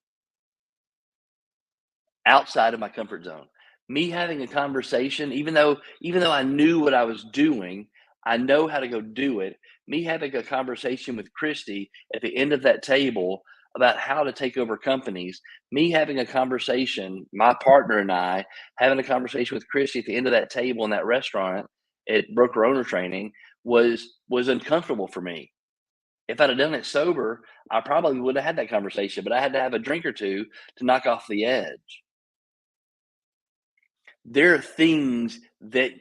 Outside of my comfort zone. Me having a conversation, even though I knew what I was doing, I know how to go do it. Me having a conversation with Christy at the end of that table about how to take over companies, me having a conversation, my partner and I having a conversation with Christy at the end of that table in that restaurant at broker owner training was uncomfortable for me. If I'd have done it sober, I probably would have had that conversation, but I had to have a drink or two to knock off the edge. There are things that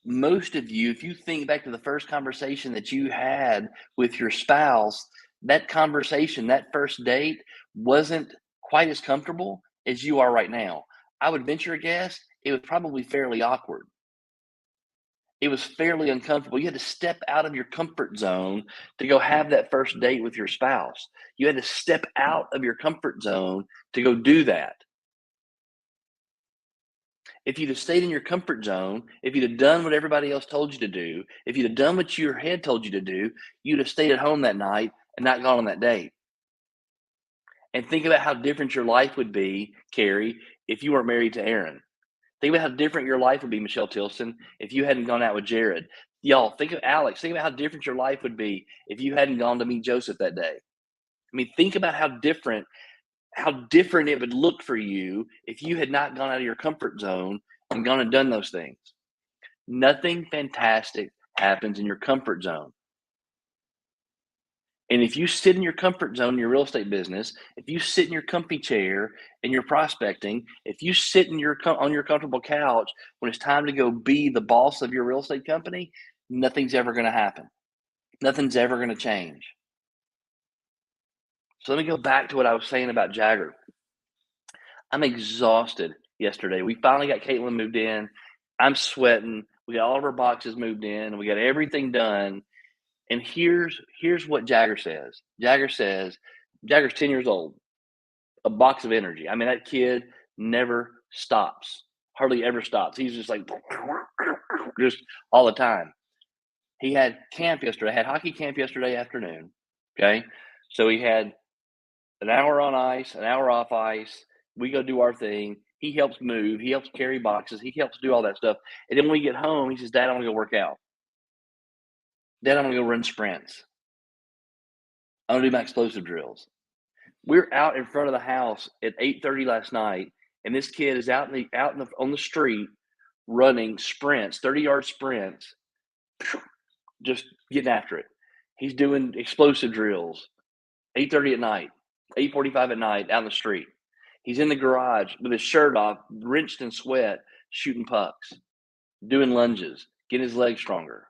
most of you, if you think back to the first conversation that you had with your spouse, that conversation, that first date wasn't quite as comfortable as you are right now. I would venture a guess it was probably fairly awkward. It was fairly uncomfortable. You had to step out of your comfort zone to go have that first date with your spouse. You had to step out of your comfort zone to go do that. If you'd have stayed in your comfort zone, if you'd have done what everybody else told you to do, if you'd have done what your head told you to do, you'd have stayed at home that night and not gone on that date. And think about how different your life would be, Carrie, if you weren't married to Aaron. Think about how different your life would be, Michelle Tilson, if you hadn't gone out with Jared. Y'all, think of Alex. Think about how different your life would be if you hadn't gone to meet Joseph that day. I mean, think about how different it would look for you if you had not gone out of your comfort zone and gone and done those things. Nothing fantastic happens in your comfort zone. And if you sit in your comfort zone in your real estate business, if you sit in your comfy chair and you're prospecting, if you sit in on your comfortable couch when it's time to go be the boss of your real estate company, nothing's ever going to happen. Nothing's ever going to change. So let me go back to what I was saying about Jagger. I'm exhausted yesterday. We finally got Caitlin moved in. I'm sweating. We got all of our boxes moved in. We got everything done. And here's what Jagger says. Jagger's 10 years old, a box of energy. I mean, that kid never stops, hardly ever stops. He's just like, just all the time. He had camp yesterday, had hockey camp yesterday afternoon. Okay. So he had an hour on ice, an hour off ice. We go do our thing. He helps move. He helps carry boxes. He helps do all that stuff. And then when we get home, he says, "Dad, I want to go work out. Dad, I want to go run sprints. I want to do my explosive drills." We're out in front of the house at 8:30 last night, and this kid is on the street running sprints, 30-yard sprints, just getting after it. He's doing explosive drills, 8:30 at night, 8:45 at night out in the street. He's in the garage with his shirt off, drenched in sweat, shooting pucks, doing lunges, getting his legs stronger.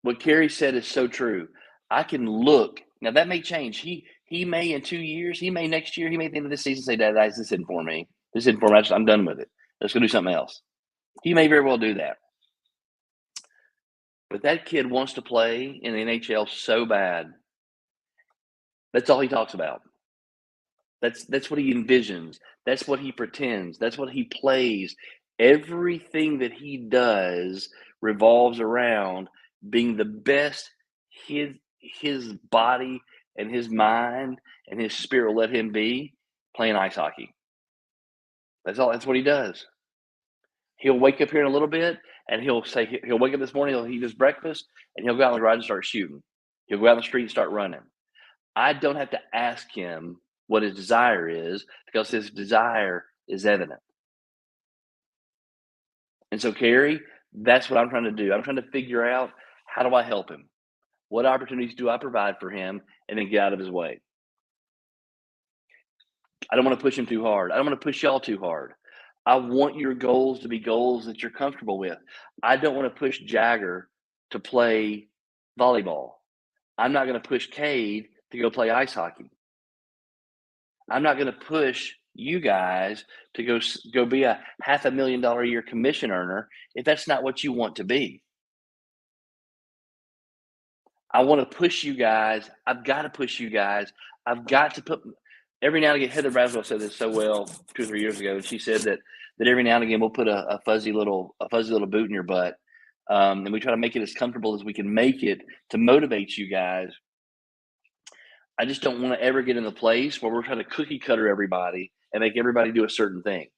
What Carrie said is so true. I can look now. That may change. He may in 2 years. He may next year. He may at the end of this season say, "Dad, this isn't for me. This isn't for me. I'm done with it. Let's go do something else." He may very well do that. But that kid wants to play in the NHL so bad. That's all he talks about. That's what he envisions. That's what he pretends. That's what he plays. Everything that he does revolves around being the best his body and his mind and his spirit will let him be playing ice hockey. That's what he does. He'll wake up here in a little bit and he'll wake up this morning, he'll eat his breakfast, and he'll go out in the garage and start shooting. He'll go out in the street and start running. I don't have to ask him what his desire is because his desire is evident. And so, Carrie, that's what I'm trying to do. I'm trying to figure out, how do I help him? What opportunities do I provide for him and then get out of his way? I don't want to push him too hard. I don't want to push y'all too hard. I want your goals to be goals that you're comfortable with. I don't want to push Jagger to play volleyball. I'm not going to push Cade to go play ice hockey. I'm not going to push you guys to go be a $500,000 a year commission earner if that's not what you want to be. I want to push you guys. I've got to push you guys. I've got to put every now and again. Heather Braswell said this so well 2 or 3 years ago. And she said that every now and again we'll put a fuzzy little boot in your butt, and we try to make it as comfortable as we can make it to motivate you guys. I just don't want to ever get in the place where we're trying to cookie cutter everybody and make everybody do a certain thing.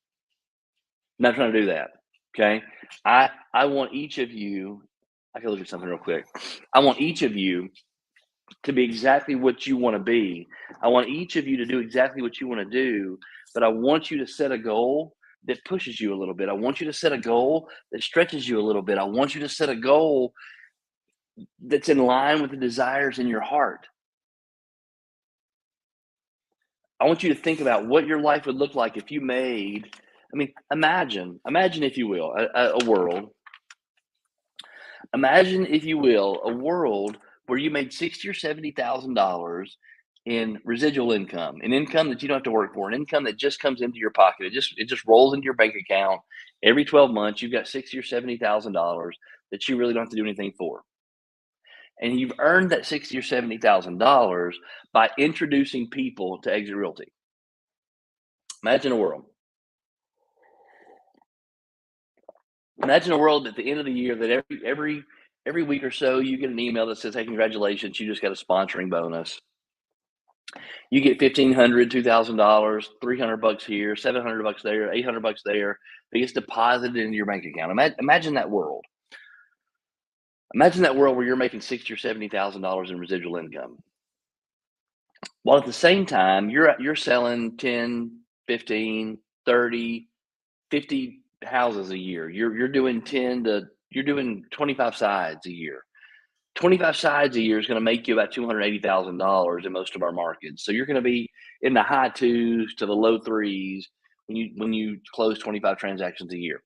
I'm not trying to do that. Okay. I want each of you, I can look at something real quick. I want each of you to be exactly what you want to be. I want each of you to do exactly what you want to do, but I want you to set a goal that pushes you a little bit. I want you to set a goal that stretches you a little bit. I want you to set a goal that's in line with the desires in your heart. I want you to think about what your life would look like if you made, I mean, imagine if you will, a world. Imagine if you will, a world where you made $60,000 or $70,000 in residual income, an income that you don't have to work for, an income that just comes into your pocket. It just rolls into your bank account every 12 months. You've got $60,000 or $70,000 that you really don't have to do anything for. And you've earned that $60,000 or $70,000 by introducing people to Exit Realty. Imagine a world. Imagine a world at the end of the year that every week or so you get an email that says, "Hey, congratulations, you just got a sponsoring bonus. You get $1,500, $2,000, $300 here, $700 there, $800 there. It gets deposited into your bank account." Imagine that world. Imagine that world where you're making $60,000 or $70,000 in residual income, while at the same time you're selling 10, 15, 30, 50 houses a year. You're doing 25 sides a year. 25 sides a year is going to make you about $280,000 in most of our markets. So you're going to be in the high twos to the low threes when you close 25 transactions a year.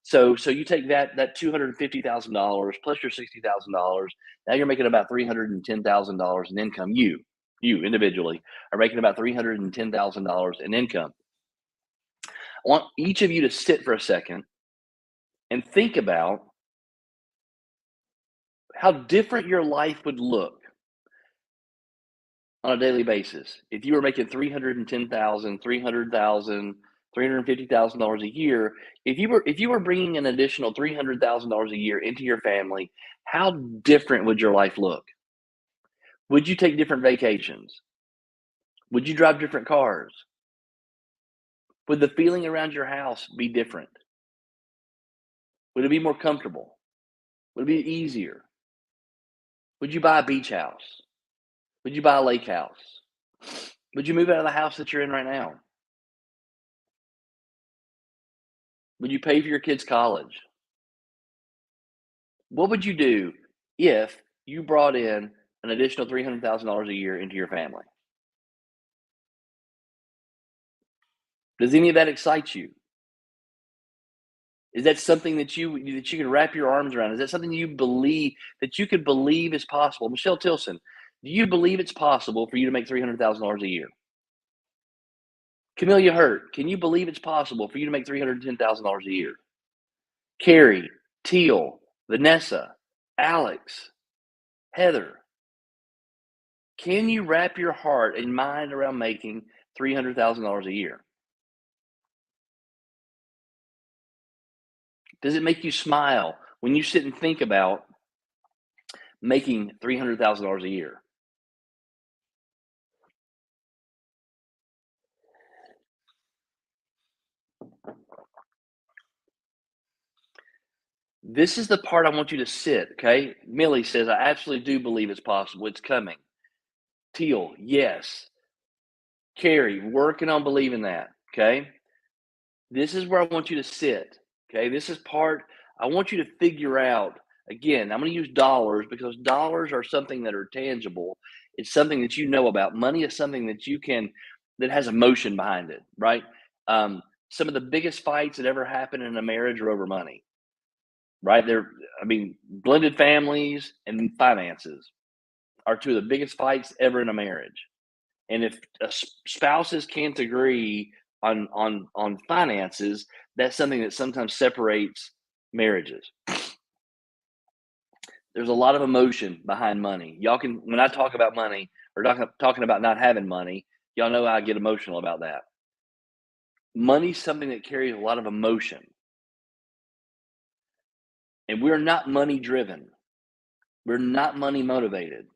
So you take that $250,000 plus your $60,000. Now you're making about $310,000 in income. You individually are making about $310,000 in income. I want each of you to sit for a second and think about how different your life would look on a daily basis if you were making $310,000, $300,000, $350,000 a year. If you were bringing an additional $300,000 a year into your family, how different would your life look? Would you take different vacations? Would you drive different cars? Would the feeling around your house be different? Would it be more comfortable? Would it be easier? Would you buy a beach house? Would you buy a lake house? Would you move out of the house that you're in right now? Would you pay for your kids' college? What would you do if you brought in an additional $300,000 a year into your family? Does any of that excite you? Is that something that you can wrap your arms around? Is that something you believe that you could believe is possible? Michelle Tilson, do you believe it's possible for you to make $300,000 a year? Camelia Hurt, can you believe it's possible for you to make $310,000 a year? Carrie, Teal, Vanessa, Alex, Heather, can you wrap your heart and mind around making $300,000 a year? Does it make you smile when you sit and think about making $300,000 a year? This is the part I want you to sit, okay? Millie says, I absolutely do believe it's possible. It's coming. Teal, yes. Carrie, working on believing that, okay? This is where I want you to sit, okay? This is part I want you to figure out. Again, I'm going to use dollars because dollars are something that are tangible. It's something that you know about. Money is something that that has emotion behind it, right? Some of the biggest fights that ever happen in a marriage are over money, right? I mean, blended families and finances are two of the biggest fights ever in a marriage. And if spouses can't agree on finances, that's something that sometimes separates marriages. There's a lot of emotion behind money. Y'all can when I talk about money or talking about not having money, y'all know I get emotional about that. Money's something that carries a lot of emotion, and we're not money driven. We're not money motivated.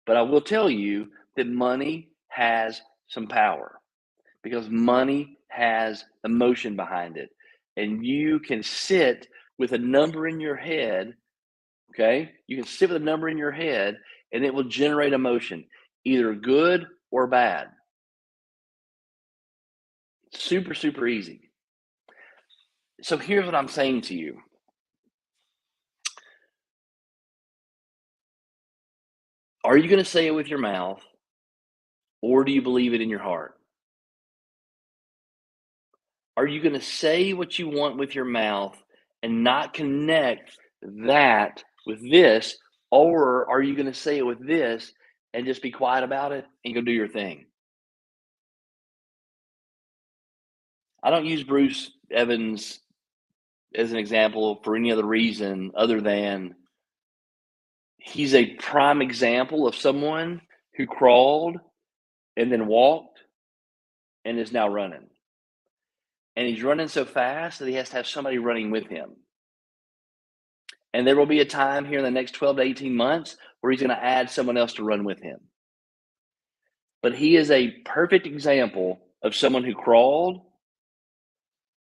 But I will tell you that money has some power because money has emotion behind it. And you can sit with a number in your head, okay? You can sit with a number in your head and it will generate emotion, either good or bad. Super, super easy. So here's what I'm saying to you. Are you going to say it with your mouth or do you believe it in your heart? Are you going to say what you want with your mouth and not connect that with this? Or are you going to say it with this and just be quiet about it and go do your thing? I don't use Bruce Evans as an example for any other reason other than he's a prime example of someone who crawled and then walked and is now running. And he's running so fast that he has to have somebody running with him. And there will be a time here in the next 12 to 18 months where he's going to add someone else to run with him. But he is a perfect example of someone who crawled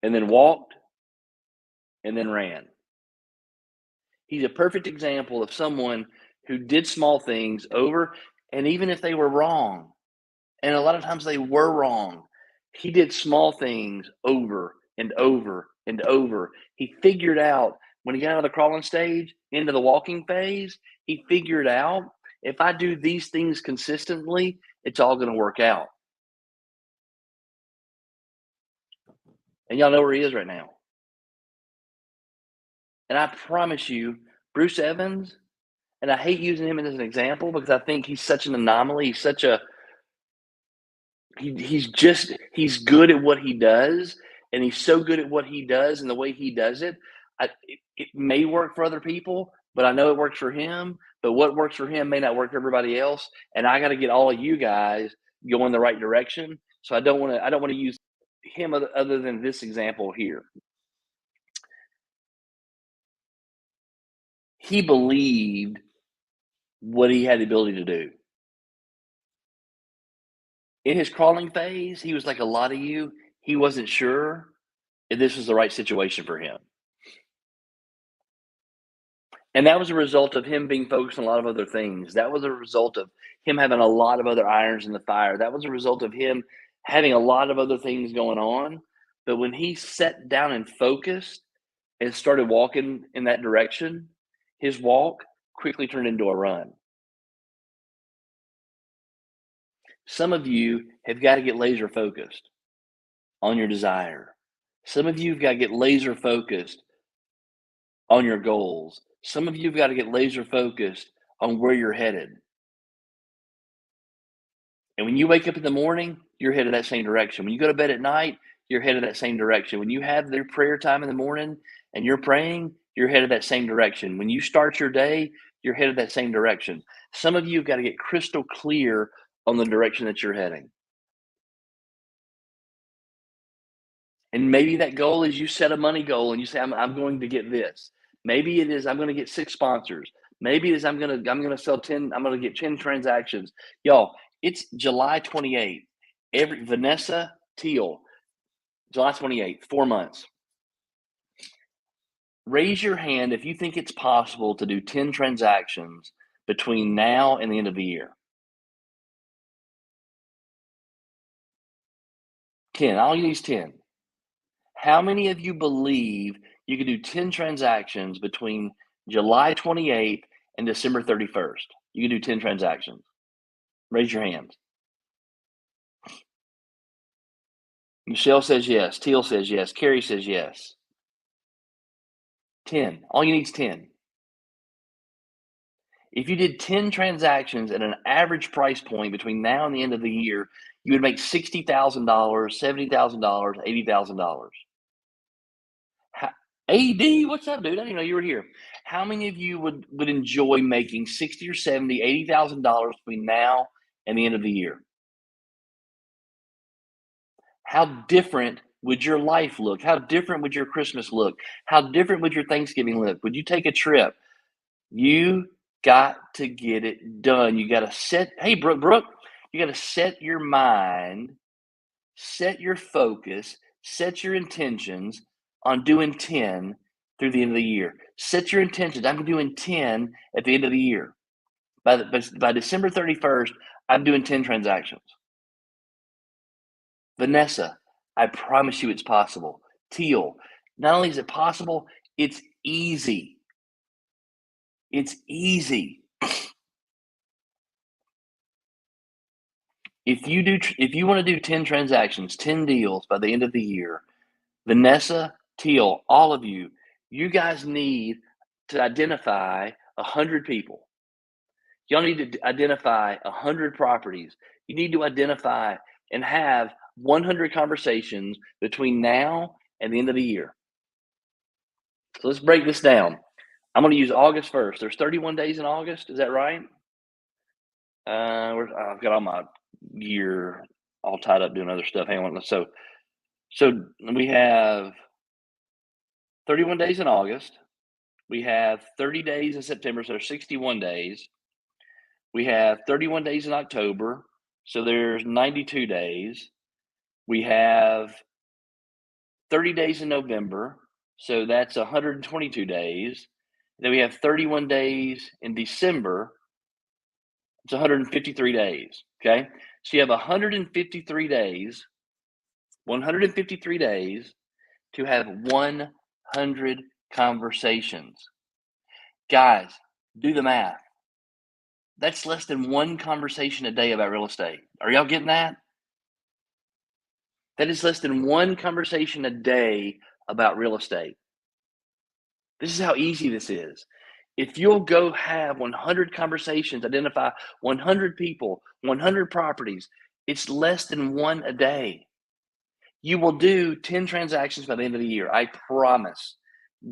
and then walked and then ran. He's a perfect example of someone who did small things over, and even if they were wrong, and a lot of times they were wrong, he did small things over and over and over. He figured out when he got out of the crawling stage into the walking phase, he figured out if I do these things consistently, it's all going to work out. And y'all know where he is right now. And I promise you, Bruce Evans, and I hate using him as an example because I think he's such an anomaly. He's such a he's good at what he does, and he's so good at what he does and the way he does it. It may work for other people, but I know it works for him. But what works for him may not work for everybody else. And I got to get all of you guys going the right direction. So I don't want to use him other than this example here. He believed what he had the ability to do. In his crawling phase, he was like a lot of you. He wasn't sure if this was the right situation for him. And that was a result of him being focused on a lot of other things. That was a result of him having a lot of other irons in the fire. That was a result of him having a lot of other things going on. But when he sat down and focused and started walking in that direction, his walk quickly turned into a run. Some of you have got to get laser focused on your desire. Some of you have got to get laser focused on your goals. Some of you have got to get laser focused on where you're headed. And when you wake up in the morning, you're headed that same direction. When you go to bed at night, you're headed that same direction. When you have their prayer time in the morning and you're praying, you're headed that same direction. When you start your day, you're headed that same direction. Some of you have got to get crystal clear on the direction that you're heading. And maybe that goal is you set a money goal and you say, I'm going to get this. Maybe it is I'm going to get 6 sponsors. Maybe it is I'm gonna sell 10, I'm gonna get 10 transactions. Y'all, it's July 28th. Vanessa Teal, July 28th, 4 months. Raise your hand if you think it's possible to do 10 transactions between now and the end of the year. 10. All you need is 10. How many of you believe you can do 10 transactions between July 28th and December 31st? You can do 10 transactions. Raise your hands. Michelle says yes. Teal says yes. Carrie says yes. 10. All you need is 10. If you did 10 transactions at an average price point between now and the end of the year, you would make $60,000, $70,000, $80,000. AD, what's up, dude? I didn't know you were here. How many of you would enjoy making 60 or 70, $80,000 between now and the end of the year? How different would your life look? How different would your Christmas look? How different would your Thanksgiving look? Would you take a trip? You got to get it done. You got to set, hey, Brooke, you got to set your mind, set your focus, set your intentions on doing 10 through the end of the year. Set your intentions. I'm doing 10 at the end of the year. By December 31st, I'm doing 10 transactions. Vanessa, I promise you it's possible. Teal, not only is it possible, it's easy. It's easy. If you want to do 10 transactions, 10 deals by the end of the year, Vanessa, Teal, all of you, you guys need to identify 100 people. Y'all need to identify 100 properties. You need to identify and have 100 conversations between now and the end of the year. So let's break this down. I'm going to use August 1st. There's 31 days in August. Is that right? I've got all my year all tied up doing other stuff. Hang on. So we have 31 days in August. We have 30 days in September, so there's 61 days. We have 31 days in October, so there's 92 days. We have 30 days in November, so that's 122 days. Then we have 31 days in December. It's 153 days. Okay. So you have 153 days, 153 days to have 100 conversations. Guys, do the math. That's less than one conversation a day about real estate. Are y'all getting that? That is less than one conversation a day about real estate. This is how easy this is. If you'll go have 100 conversations, identify 100 people, 100 properties, it's less than one a day. You will do 10 transactions by the end of the year. I promise.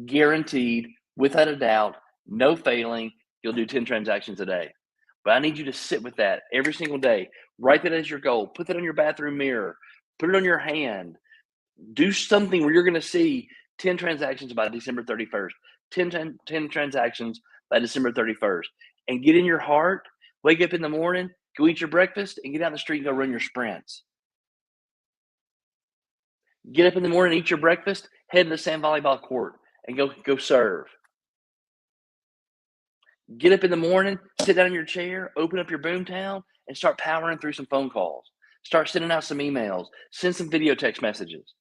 Guaranteed, without a doubt, no failing, you'll do 10 transactions a day. But I need you to sit with that every single day. Write that as your goal. Put that on your bathroom mirror. Put it on your hand. Do something where you're going to see 10 transactions by December 31st, 10 transactions by December 31st. And get in your heart, wake up in the morning Go eat your breakfast and get out in the street and go run your sprints. Get up in the morning, eat your breakfast, head to the sand volleyball court and go serve. Get up in the morning, sit down in your chair, open up your boomtown, and start powering through some phone calls. Start sending out some emails, send some video text messages.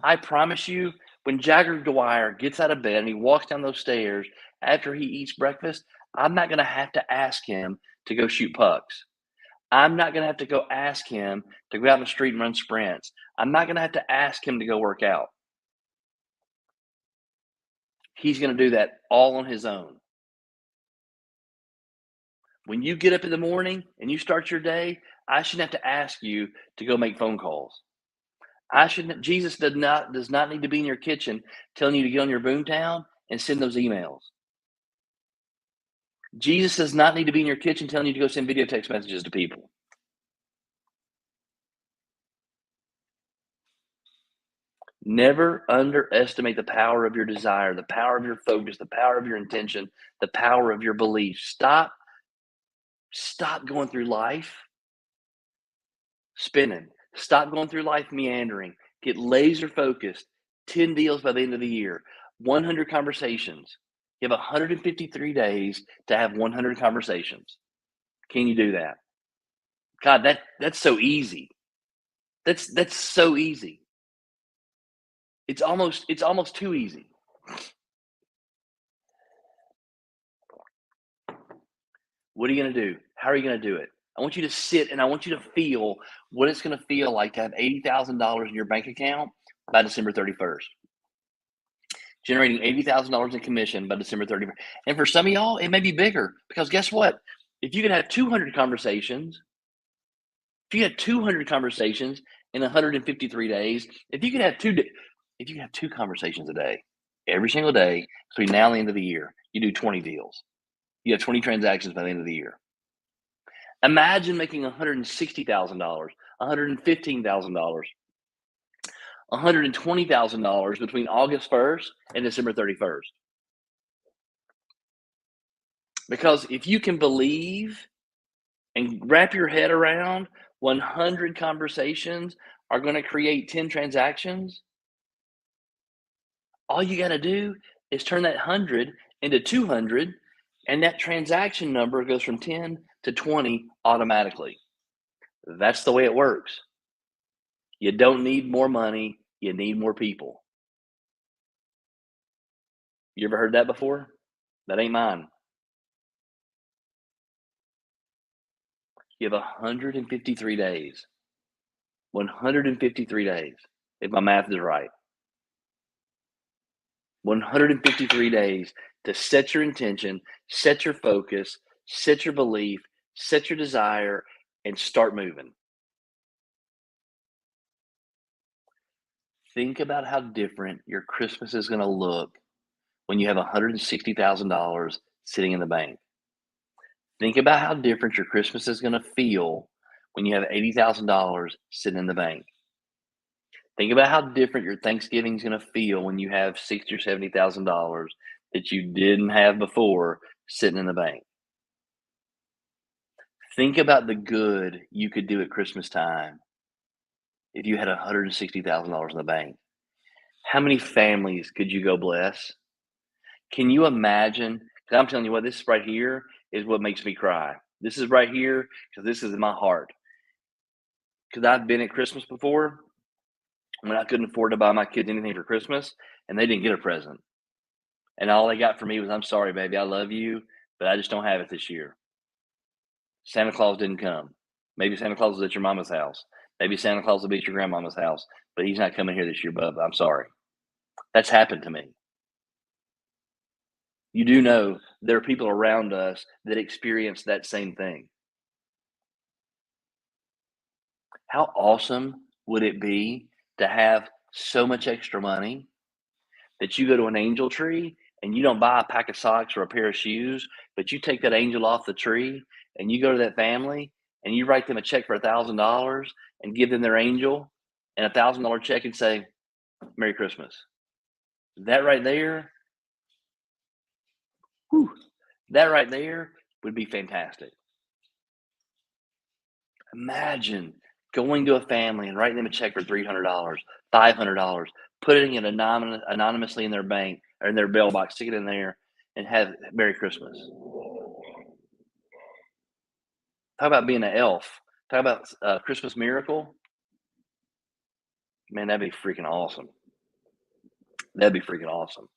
I promise you, when Jagger Dwyer gets out of bed and he walks down those stairs after he eats breakfast, I'm not going to have to ask him to go shoot pucks. I'm not going to have to go ask him to go out in the street and run sprints. I'm not going to have to ask him to go work out. He's going to do that all on his own. When you get up in the morning and you start your day, I shouldn't have to ask you to go make phone calls. Jesus does not need to be in your kitchen telling you to get on your boomtown and send those emails. Jesus does not need to be in your kitchen telling you to go send video text messages to people. Never underestimate the power of your desire, the power of your focus, the power of your intention, the power of your belief. Stop going through life spinning. Stop going through life meandering. Get laser focused. 10 deals by the end of the year. 100 conversations. You have 153 days to have 100 conversations. Can you do that? God, that's so easy. That's so easy. It's almost too easy. What are you going to do? How are you going to do it? I want you to sit and I want you to feel what it's going to feel like to have $80,000 in your bank account by December 31st. Generating $80,000 in commission by December 31st. And for some of y'all, it may be bigger because guess what? If you can have 200 conversations, if you had 200 conversations in 153 days, if you have two conversations a day, every single day between now and the end of the year, you do 20 deals. You have 20 transactions by the end of the year. Imagine making $160,000, $115,000, $120,000 between August 1st and December 31st. Because if you can believe and wrap your head around 100 conversations are going to create 10 transactions, all you got to do is turn that 100 into 200, and that transaction number goes from 10 to 20 automatically. That's the way it works. You don't need more money, you need more people. You ever heard that before? That ain't mine. You have 153 days. 153 days, if my math is right. 153 days to set your intention, set your focus, set your belief, set your desire, and start moving. Think about how different your Christmas is going to look when you have $160,000 sitting in the bank. Think about how different your Christmas is going to feel when you have $80,000 sitting in the bank. Think about how different your Thanksgiving is going to feel when you have $60,000 or $70,000 that you didn't have before sitting in the bank. Think about the good you could do at Christmas time if you had $160,000 in the bank. How many families could you go bless? Can you imagine? Because I'm telling you what, this right here is what makes me cry. This is right here because this is in my heart. Because I've been at Christmas before when I couldn't afford to buy my kids anything for Christmas and they didn't get a present. And all they got from me was, I'm sorry, baby, I love you, but I just don't have it this year. Santa Claus didn't come. Maybe Santa Claus was at your mama's house. Maybe Santa Claus will be at your grandmama's house, but he's not coming here this year, bub. I'm sorry. That's happened to me. You do know there are people around us that experience that same thing. How awesome would it be to have so much extra money that you go to an angel tree and you don't buy a pack of socks or a pair of shoes, but you take that angel off the tree and you go to that family and you write them a check for $1,000 and give them their angel and $1,000 check and say, Merry Christmas. That right there, whew, that right there would be fantastic. Imagine going to a family and writing them a check for $300, $500, putting it anonymously in their bank or in their mailbox, stick it in there, and have Merry Christmas. Talk about being an elf. Talk about Christmas miracle. Man, that'd be freaking awesome. That'd be freaking awesome.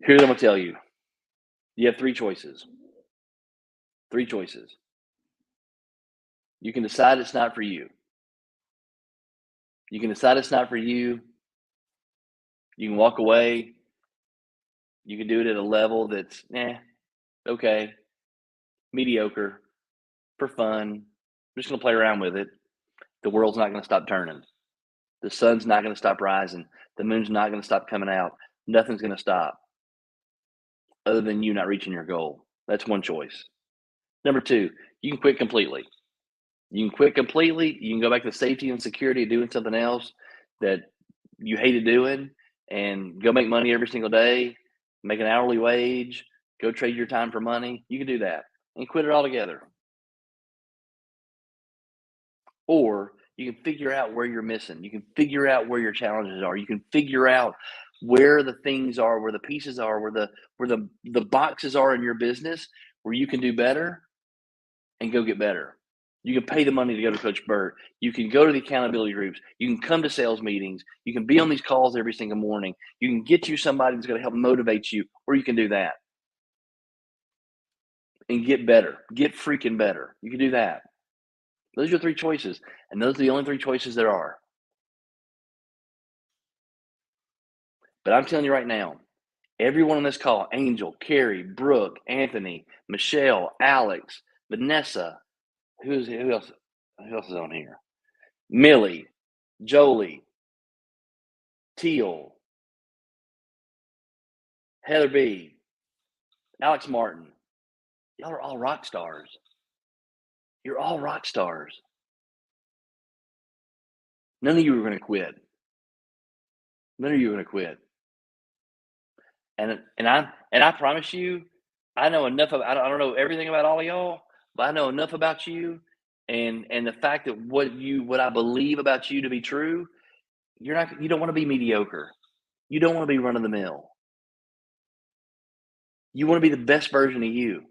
Here's what I'm gonna tell you. You have three choices. Three choices. You can decide it's not for you. You can decide it's not for you. You can walk away. You can do it at a level that's okay, mediocre, for fun. I'm just gonna play around with it. The world's not gonna stop turning. The sun's not gonna stop rising. The moon's not gonna stop coming out. Nothing's gonna stop other than you not reaching your goal. That's one choice. Number two, you can quit completely. You can quit completely. You can go back to safety and security of doing something else that you hated doing and go make money every single day, make an hourly wage, go trade your time for money. You can do that and quit it altogether. Or you can figure out where you're missing. You can figure out where your challenges are. You can figure out where the things are, where the pieces are, where the boxes are in your business where you can do better and go get better. You can pay the money to go to Coach Burt. You can go to the accountability groups. You can come to sales meetings. You can be on these calls every single morning. You can get you somebody that's going to help motivate you, or you can do that and get better. Get freaking better. You can do that. Those are your three choices, and those are the only three choices there are. But I'm telling you right now, everyone on this call, Angel, Carrie, Brooke, Anthony, Michelle, Alex, Vanessa, who else? Who else is on here? Millie, Jolie, Teal, Heather B, Alex Martin. Y'all are all rock stars. You're all rock stars. None of you are going to quit. None of you are going to quit. And I promise you, I know enough of. I don't know everything about all of y'all, but I know enough about you, and the fact that what I believe about you to be true. You don't want to be mediocre. You don't want to be run of the mill. You want to be the best version of you.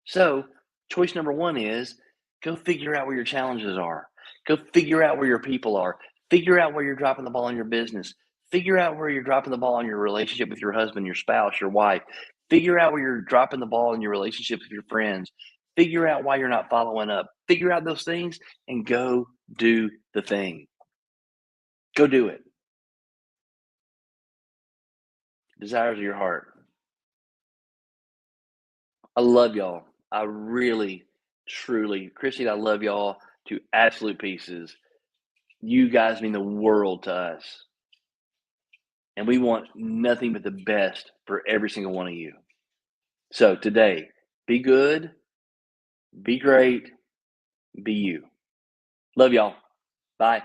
So, choice number one is go figure out where your challenges are. Go figure out where your people are. Figure out where you're dropping the ball in your business. Figure out where you're dropping the ball in your relationship with your husband, your spouse, your wife. Figure out where you're dropping the ball in your relationships with your friends. Figure out why you're not following up. Figure out those things and go do the thing. Go do it. Desires of your heart. I love y'all. I really, truly, Christy, I love y'all to absolute pieces. You guys mean the world to us. And we want nothing but the best for every single one of you. So today, be good, be great, be you. Love y'all. Bye.